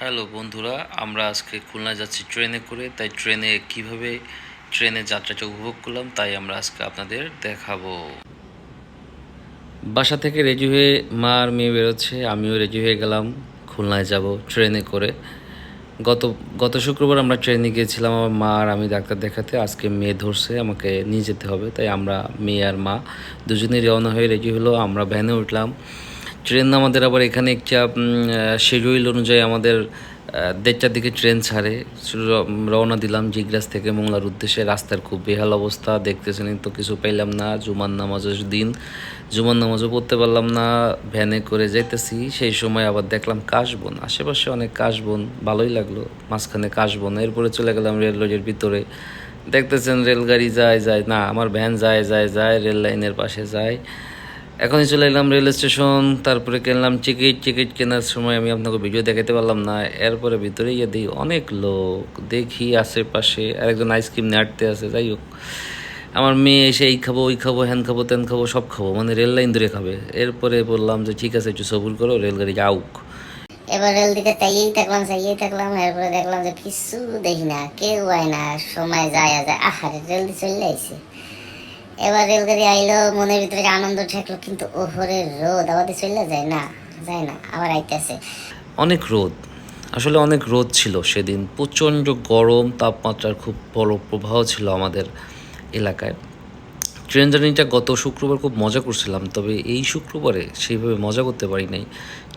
Hello বন্ধুরা, আমরা আজকে খুলনা যাচ্ছি ট্রেনে করে। তাই কিভাবে ট্রেনে যাত্রাটা উপভোগ করলাম তাই আমরা আজকে আপনাদের দেখাবো। বাসা থেকে রেডি হয়ে মা আর মেয়ে বেরোচ্ছে, আমিও রেডি হয়ে গেলাম। খুলনায় যাব ট্রেনে করে। গত গত শুক্রবার আমরা ট্রেনে গিয়েছিলাম আমার মা আর আমি ডাক্তার দেখাতে। আজকে মেয়ে ধরছে, আমাকে নিয়ে যেতে হবে, তাই আমরা মেয়ে আর মা দুজনেই রওনা হয়ে রেডি হলো। আমরা ভ্যানে উঠলাম। ট্রেন আমাদের আবার এখানে একটা শিডিউল অনুযায়ী আমাদের 1:30টার দিকে ট্রেন ছাড়ে। রওনা দিলাম জিগরাজ থেকে মোংলার উদ্দেশ্যে। রাস্তার খুব বেহাল অবস্থা, দেখতেছেন তো, কিছু পাইলাম না। জুমার নামাজের দিন, জুমার নামাজও পড়তে পারলাম না। ভ্যানে করে যাইতেছি, সেই সময় আবার দেখলাম কাশবন, আশেপাশে অনেক কাশবন, ভালোই লাগলো। মাঝখানে কাশবন, এরপরে চলে গেলাম রেল লাইনের ভিতরে। দেখতেছেন রেলগাড়ি যায় যায় না, আমার ভ্যান যায় যায় যায়, রেল লাইনের পাশে যায়। এখনই চলে এলাম রেল স্টেশন। তারপরে কিনলাম টিকিট কেনার সময় আমি আপনাকে ভিডিও দেখাতে পারলাম না। এরপরে ভিতরে গিয়ে দেখি অনেক লোক, দেখি আশেপাশে আর একজন আইসক্রিম নাড়তে আছে। যাই হোক, আমার মেয়ে এসে এই খাবো, ওই খাবো, হ্যান খাবো, তেন খাবো, সব খাবো, মানে রেল লাইন ধরে খাবে। এরপরে বললাম যে ঠিক আছে, একটু সবুর করো, রেলগাড়ি যাউক। এবার রেল দিকে চাইয়েই থাকলাম, এরপরে দেখলাম যে কিছু দেখি না, কেউ আয় না, সময় যায় আর যায়, আহারে রেল দিয়ে চলে আইছে। এবার রেলগাড়ি আইলো, মনের ভিতরে আনন্দ ঠেকলো, কিন্তু ওহরে রোদ আমাদের চলে যায় না, যায় না, আবার আইতেছে। অনেক রোদ, আসলে অনেক রোদ ছিল সেদিন, প্রচণ্ড গরম, তাপমাত্রার খুব বড় প্রবাহ ছিল আমাদের এলাকায়। ট্রেন জার্নিটা গত শুক্রবার খুব মজা করছিলাম, তবে এই শুক্রবারে সেইভাবে মজা করতে পারি নাই।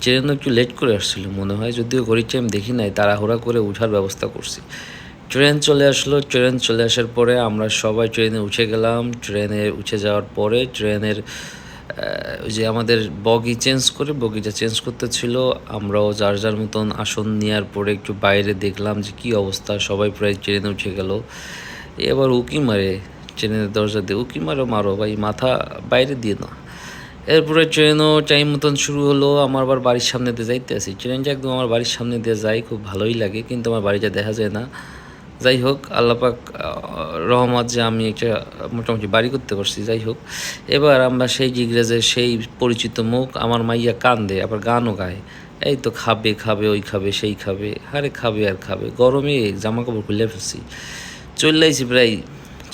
ট্রেন একটু লেট করে আসছিল মনে হয়, যদিও ঘড়ির টাইম দেখি নাই, তাড়াহুড়া করে উঠার ব্যবস্থা করছি। ট্রেন চলে আসলো, ট্রেন চলে আসার পরে আমরা সবাই ট্রেনে উঠে গেলাম। ট্রেনে উঠে যাওয়ার পরে ট্রেনের ওই যে আমাদের বগিটা চেঞ্জ করতে ছিল। আমরাও যার যার মতন আসন নেওয়ার পরে একটু বাইরে দেখলাম যে কী অবস্থা, সবাই প্রায় ট্রেনে উঠে গেল। এবার উকি মারে, ট্রেনের দরজা দিয়ে উকি মারো মারো ভাই, মাথা বাইরে দিয়ে না। এরপরে ট্রেনও টাইম মতন শুরু হলো। আমার আবার বাড়ির সামনে দিয়ে যাইতে আসি, ট্রেনটা একদম আমার বাড়ির সামনে দিয়ে যাই, খুব ভালোই লাগে, কিন্তু আমার বাড়িটা দেখা যায় না। যাই হোক, আল্লাপাক রহমত যে আমি একটা মোটামুটি বাড়ি করতে পারছি। যাই হোক, এবার আমরা সেই জিগরেজের সেই পরিচিত মুখ, আমার মাইয়া কান্দে আবার গানও গায়, এই তো খাবে খাবে, ওই খাবে, সেই খাবে, আরে খাবে আর খাবে। গরমে জামা কাপড় খুলে ফেলছি, চলে আইছি প্রায়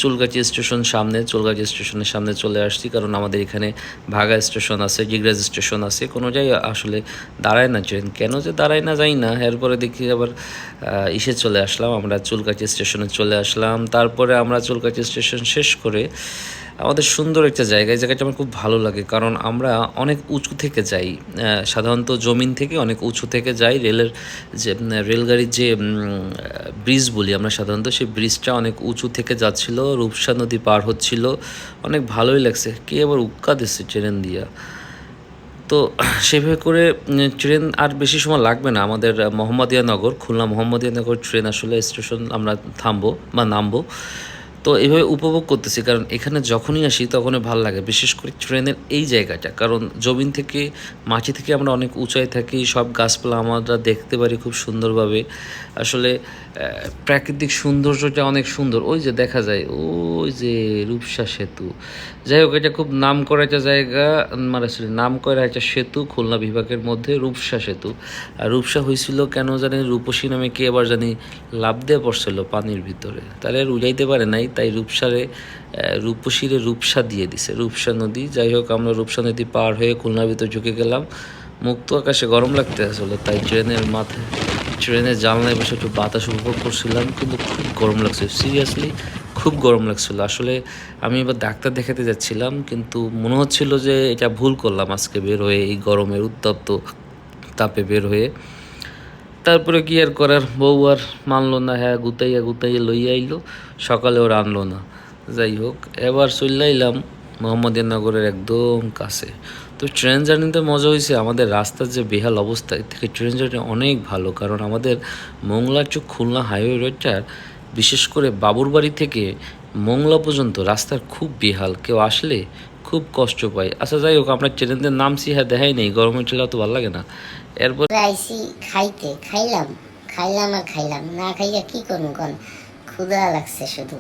চুলগাছি স্টেশন সামনে। চুলগাছি স্টেশনের সামনে চলে আসছি, কারণ আমাদের এখানে ভাগা স্টেশন আছে, জিগরাজ স্টেশন আছে, কোনো জায়গায় আসলে দাঁড়ায় না ট্রেন, কেন যে দাঁড়ায় না যাই না। এরপরে দেখি আবার ইসে চলে আসলাম, আমরা চুলকাচি স্টেশনে চলে আসলাম। তারপরে আমরা চুলকাচি স্টেশন শেষ করে আমাদের সুন্দর একটা জায়গা, এই জায়গাটা আমার খুব ভালো লাগে, কারণ আমরা অনেক উঁচু থেকে যাই, সাধারণত জমিন থেকে অনেক উঁচু থেকে যাই। রেলগাড়ির যে ব্রিজ বলি আমরা সাধারণত, সেই ব্রিজটা অনেক উঁচু থেকে যাচ্ছিল, রূপসা নদী পার হচ্ছিল, অনেক ভালোই লাগছে। কে আবার উক্কা দিচ্ছে ট্রেন দিয়া। তো সেভাবে করে ট্রেন আর বেশি সময় লাগবে না আমাদের। মোহাম্মদিয়ানগর, খুলনা মোহাম্মদিয়ানগর ট্রেন আসলে স্টেশন আমরা থামবো বা নামবো। তো এইভাবে উপভোগ করতেছি, কারণ এখানে যখনই আসি তখনই ভালো লাগে, বিশেষ করে ট্রেনের এই জায়গাটা, কারণ জমিন থেকে, মাটি থেকে আমরা অনেক উঁচাই থাকি, সব গাছপালা আমরা দেখতে পারি খুব সুন্দরভাবে। আসলে প্রাকৃতিক সৌন্দর্যটা অনেক সুন্দর, ওই যে দেখা যায় ওই যে রূপসা সেতু। যাই হোক, এটা খুব নাম করা একটা জায়গা, মানে নাম করা একটা সেতু খুলনা বিভাগের মধ্যে, রূপসা সেতু। আর রূপসা হয়েছিল কেন জানি, রূপসী নামে কে এবার জানি লাভ দিয়ে পড়ছিল পানির ভিতরে, তাহলে আর উড়াইতে পারে নাই, তাই রূপসীরে রূপসা দিয়ে দিছে, রূপসা নদী। যাই হোক, আমরা রূপসা নদী পার হয়ে খুলনার ভিতর ঢুকে গেলাম। মুক্ত আকাশে গরম লাগতে আসলে, তাই ট্রেনের জানলায় বসে একটু বাতাস উপভোগ করছিলাম, কিন্তু খুব গরম লাগছে, সিরিয়াসলি খুব গরম লাগছিল। আসলে আমি এবার ডাক্তার দেখাতে যাচ্ছিলাম, কিন্তু মনে হচ্ছিল যে এটা ভুল করলাম আজকে বের হয়ে, এই গরমের উত্তপ্ত তাপে বের হয়ে। তারপরে কি আর করার, বউ আর মানলো না, হ্যাঁ গুতাইয়া গুতাইয়া লইয়া আইলো, সকালে ওর আনলো না। যাই হোক, এবার চলে আইলাম মোহাম্মদিয়ানগরের একদম কাছে। তো ট্রেন জার্নিতে মজা হয়েছে, আমাদের রাস্তার যে বেহাল অবস্থা, এর থেকে ট্রেন জার্নি অনেক ভালো, কারণ আমাদের মোংলা টু খুলনা হাইওয়ে রোডটার, বিশেষ করে বাবুরবাড়ি থেকে মোংলা পর্যন্ত রাস্তার খুব বেহাল, কেউ আসলে খুব কষ্ট পায়। আচ্ছা যাই হোক, আমরা ট্রেনের নামছি, হ্যাঁ দেখাই নেই, গরমের ঠেলা তো ভালো লাগে না। এরপর আইসি খাইতে, খাইলাম খাইলাম আর খাইলাম, না খাইয়া কি করবো কন, ক্ষুধা লাগছে শুধু।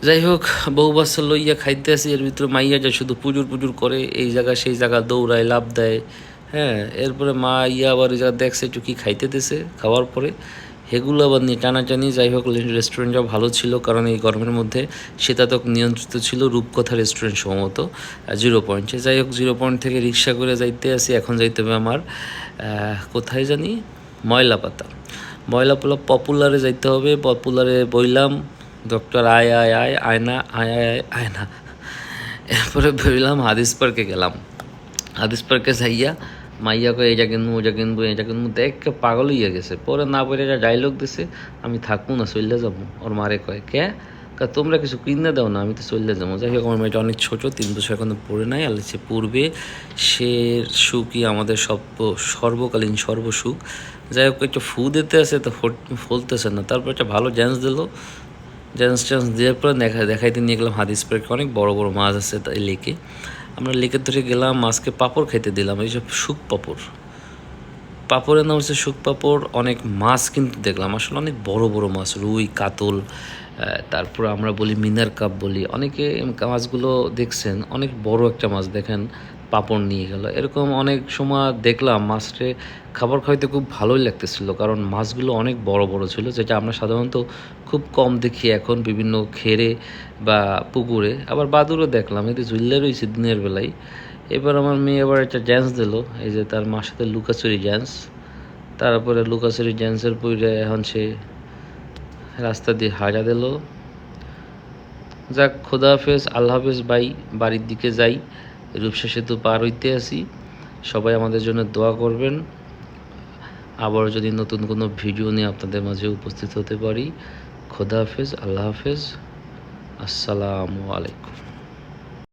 যাই হোক, বউ বাচ্চা লইয়া খাইতে আসি, এর ভিতরে মাইয়া যায় শুধু পুজুর পুজুর করে, এই জায়গা সেই জায়গা দৌড়ায়, লাভ দেয়, হ্যাঁ, এরপরে মা আবার যা দেখছে একটু কি খাইতে দিছে, খাওয়ার পরে সেগুলো আবার নিয়ে টানাটানি। যাই হোক, রেস্টুরেন্টটাও ভালো ছিল, কারণ এই গরমের মধ্যে শীতাতপ নিয়ন্ত্রিত ছিল, রূপকথা রেস্টুরেন্ট সম্ভবত 0 পয়েন্টে। যাই হোক, 0 পয়েন্ট থেকে রিক্সা করে যাইতে আসি, এখন যাইতে হবে আমার কোথায় জানি, ময়লাপাতা পপুলারে যাইতে হবে। পপুলারে বইলাম, ডক্টর আয় না। এরপরে বইলাম হাদিস পার্কে গেলাম। হাদিস পার্কে যাইয়া মাইয়া কয় এটা কিনবো, ওটা কিনবো, এটা কিনবো, দেখে পাগল হইয়া গেছে। পরে না পরে যা ডায়লগ দিছে, আমি থাকবো না, চলে যাবো। ওর মারে কয় তোমরা কিছু কিনে দাও না, আমি তো চলে যাবো। যাই হোক, আমার মেয়েটা অনেক ছোটো, 3 বছর এখনো পড়ে নাই। আর সে পূর্বে সে সুখই আমাদের সর্বকালীন সর্বসুখ। যাই হোক, একটু ফু দিতে আছে তো ফলতেছে না। তারপর একটা ভালো ড্যান্স দিল, ড্যান্স দেওয়ার পরে দেখাইতে নিয়ে গেলাম হাদিস পার্কে। অনেক বড় বড় মাছ আছে তাই লেকে। আমরা লেকের ধরে গেলাম, মাছকে পাঁপড় খাইতে দিলাম, এইসব শুক পাঁপড়ের নাম হচ্ছে শুক পাঁপড়। অনেক মাছ কিন্তু দেখলাম, আসলে অনেক বড় বড় মাছ, রুই, কাতল, তারপর আমরা বলি মিনার কাপ বলি। অনেকে মাছগুলো দেখছেন, অনেক বড় একটা মাছ দেখেন, পাঁপড় নিয়ে গেল। এরকম অনেক সময় দেখলাম মাছকে খাবার খাইতে খুব ভালোই লাগতেছিল, কারণ মাছগুলো অনেক বড় বড় ছিল, যেটা আমরা সাধারণত খুব কম দেখি এখন বিভিন্ন খেরে বা পুকুরে। আবার বাদুরও দেখলাম, এতে ঝুল্লে রয়েছে দিনের বেলায়। এবার আমার মেয়ে আবার একটা ড্যান্স দিল, এই যে তার মার সাথে লুকাচুরি ড্যান্স। তারপরে লুকাচুরি ড্যান্সের পরে এখন সে রাস্তা দিয়ে হাজা দিল। যাক, খোদা হাফেজ, আল্লাহ হাফেজ ভাই, বাড়ির দিকে যাই। রূপসা সেতু পার হইতে আসি। সবাই আমাদের জন্য দোয়া করবেন। আবার যদি নতুন কোনো ভিডিও নিয়ে আপনাদের মাঝে উপস্থিত হতে পারি। খোদা হাফেজ, আল্লাহ হাফেজ, আসসালামু আলাইকুম।